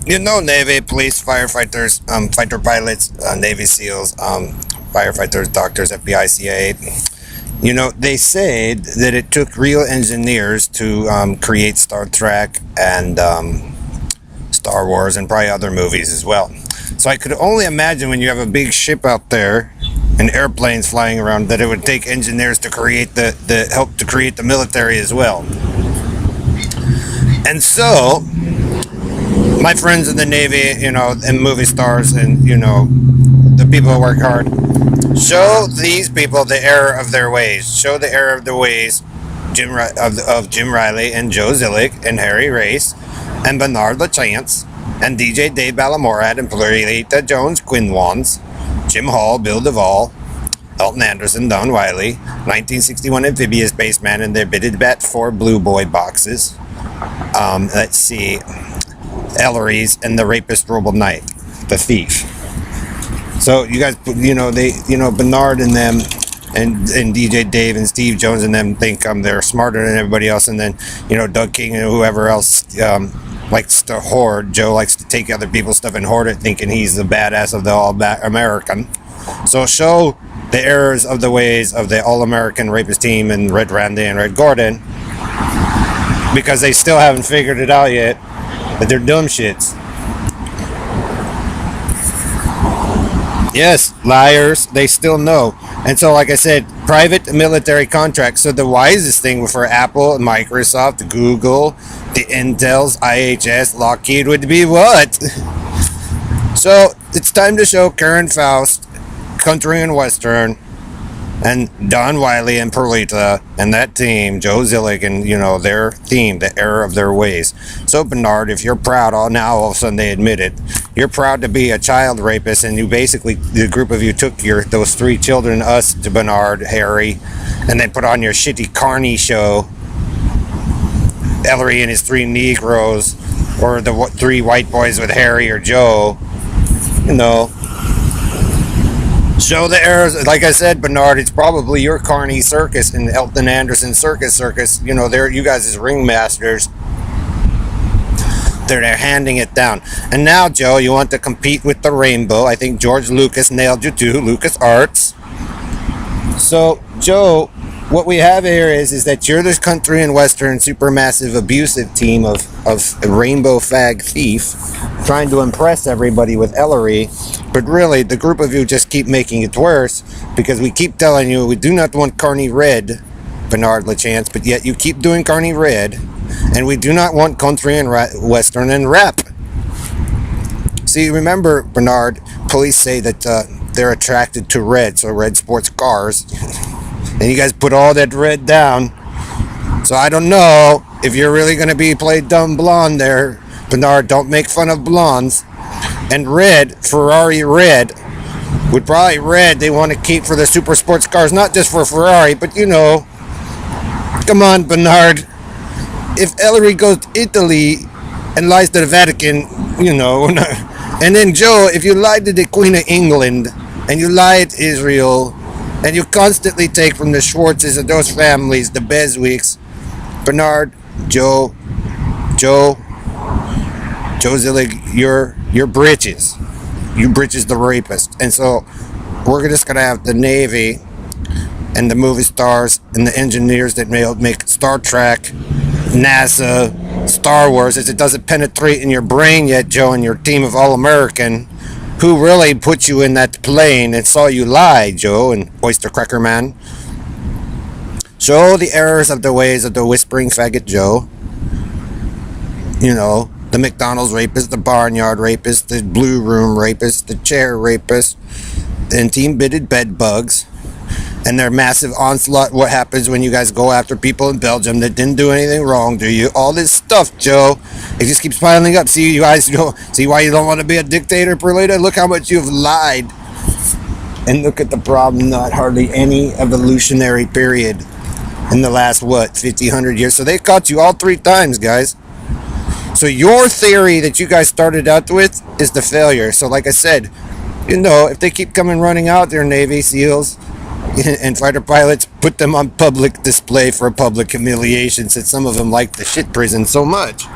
Navy, police, firefighters, fighter pilots, Navy SEALs, firefighters, doctors, FBI, CIA. They said that it took real engineers to create Star Trek and Star Wars and probably other movies as well. So I could only imagine when you have a big ship out there and airplanes flying around that it would take engineers to create the help to create the military as well. And so my friends in the Navy, and movie stars, and the people who work hard, show these people the error of their ways. Show the error of the ways of Jim Riley and Joe Zillick and Harry Race and Bernard LaChance and DJ Dave Balamorad and Florita Jones Quinwans, Jim Hall, Bill Duvall, Elton Anderson, Don Wiley, 1961 amphibious spaceman and their bitted bat 4 Blue Boy boxes. Let's see. Ellery's and the rapist Roble Knight, the thief. So you guys, Bernard and them, and DJ Dave and Steve Jones and them think they're smarter than everybody else, and then Doug King and whoever else likes to hoard. Joe likes to take other people's stuff and hoard it, thinking he's the badass of the All-American. So show the errors of the ways of the All-American rapist team and Red Randy and Red Gordon, because they still haven't figured it out yet. But they're dumb shits. Yes, liars. They still know. And so, like I said, private military contracts. So the wisest thing for Apple, Microsoft, Google, the Intels, IHS, Lockheed would be what? So it's time to show Karen Faust, Country and Western, and Don Wiley and Perlita and that team, Joe Zillick and their theme, the error of their ways. So Bernard, if you're proud, now all of a sudden they admit it, you're proud to be a child rapist, and you basically, the group of you took those 3 children, us, to Bernard, Harry, and then put on your shitty Carney show, Ellery and his 3 Negroes, or the 3 white boys with Harry or Joe. Show the errors. Like I said, Bernard, it's probably your Carney Circus and Elton Anderson Circus. They're you guys as ringmasters. They're handing it down. And now, Joe, you want to compete with the rainbow. I think George Lucas nailed you too. Lucas Arts. So, Joe, what we have here is that you're this country and western supermassive abusive team of a rainbow fag thief trying to impress everybody with Ellery. But really, the group of you just keep making it worse, because we keep telling you we do not want Carney Red, Bernard LaChance, but yet you keep doing Carney Red, and we do not want country and western and rap. See, remember, Bernard, police say that they're attracted to red, so red sports cars, and you guys put all that red down. So I don't know if you're really going to play dumb blonde there, Bernard. Don't make fun of blondes. And red, Ferrari red, would probably red they want to keep for the super sports cars, not just for Ferrari, but come on, Bernard. If Ellery goes to Italy and lies to the Vatican, and then Joe, if you lied to the Queen of England and you lied to Israel and you constantly take from the Schwartzes and those families the Beswicks, Bernard, Joe Zillig, you're britches. You britches the rapist. And so we're just going to have the Navy and the movie stars and the engineers that make Star Trek, NASA, Star Wars, as it doesn't penetrate in your brain yet, Joe, and your team of All-American, who really put you in that plane and saw you lie, Joe, and Oyster Cracker Man. Show the errors of the ways of the whispering faggot Joe. The McDonald's rapist, the barnyard rapist, the blue room rapist, the chair rapist, and team bitted bed bugs, and their massive onslaught. What happens when you guys go after people in Belgium that didn't do anything wrong, do you? All this stuff, Joe. It just keeps piling up. See, you guys, see why you don't want to be a dictator, Perlita? Look how much you've lied. And look at the problem, not hardly any evolutionary period in the last, 50, 100 years. So they caught you all 3 times, guys. So your theory that you guys started out with is the failure. So like I said, if they keep running out their Navy SEALs and fighter pilots, put them on public display for public humiliation, since some of them like the shit prison so much.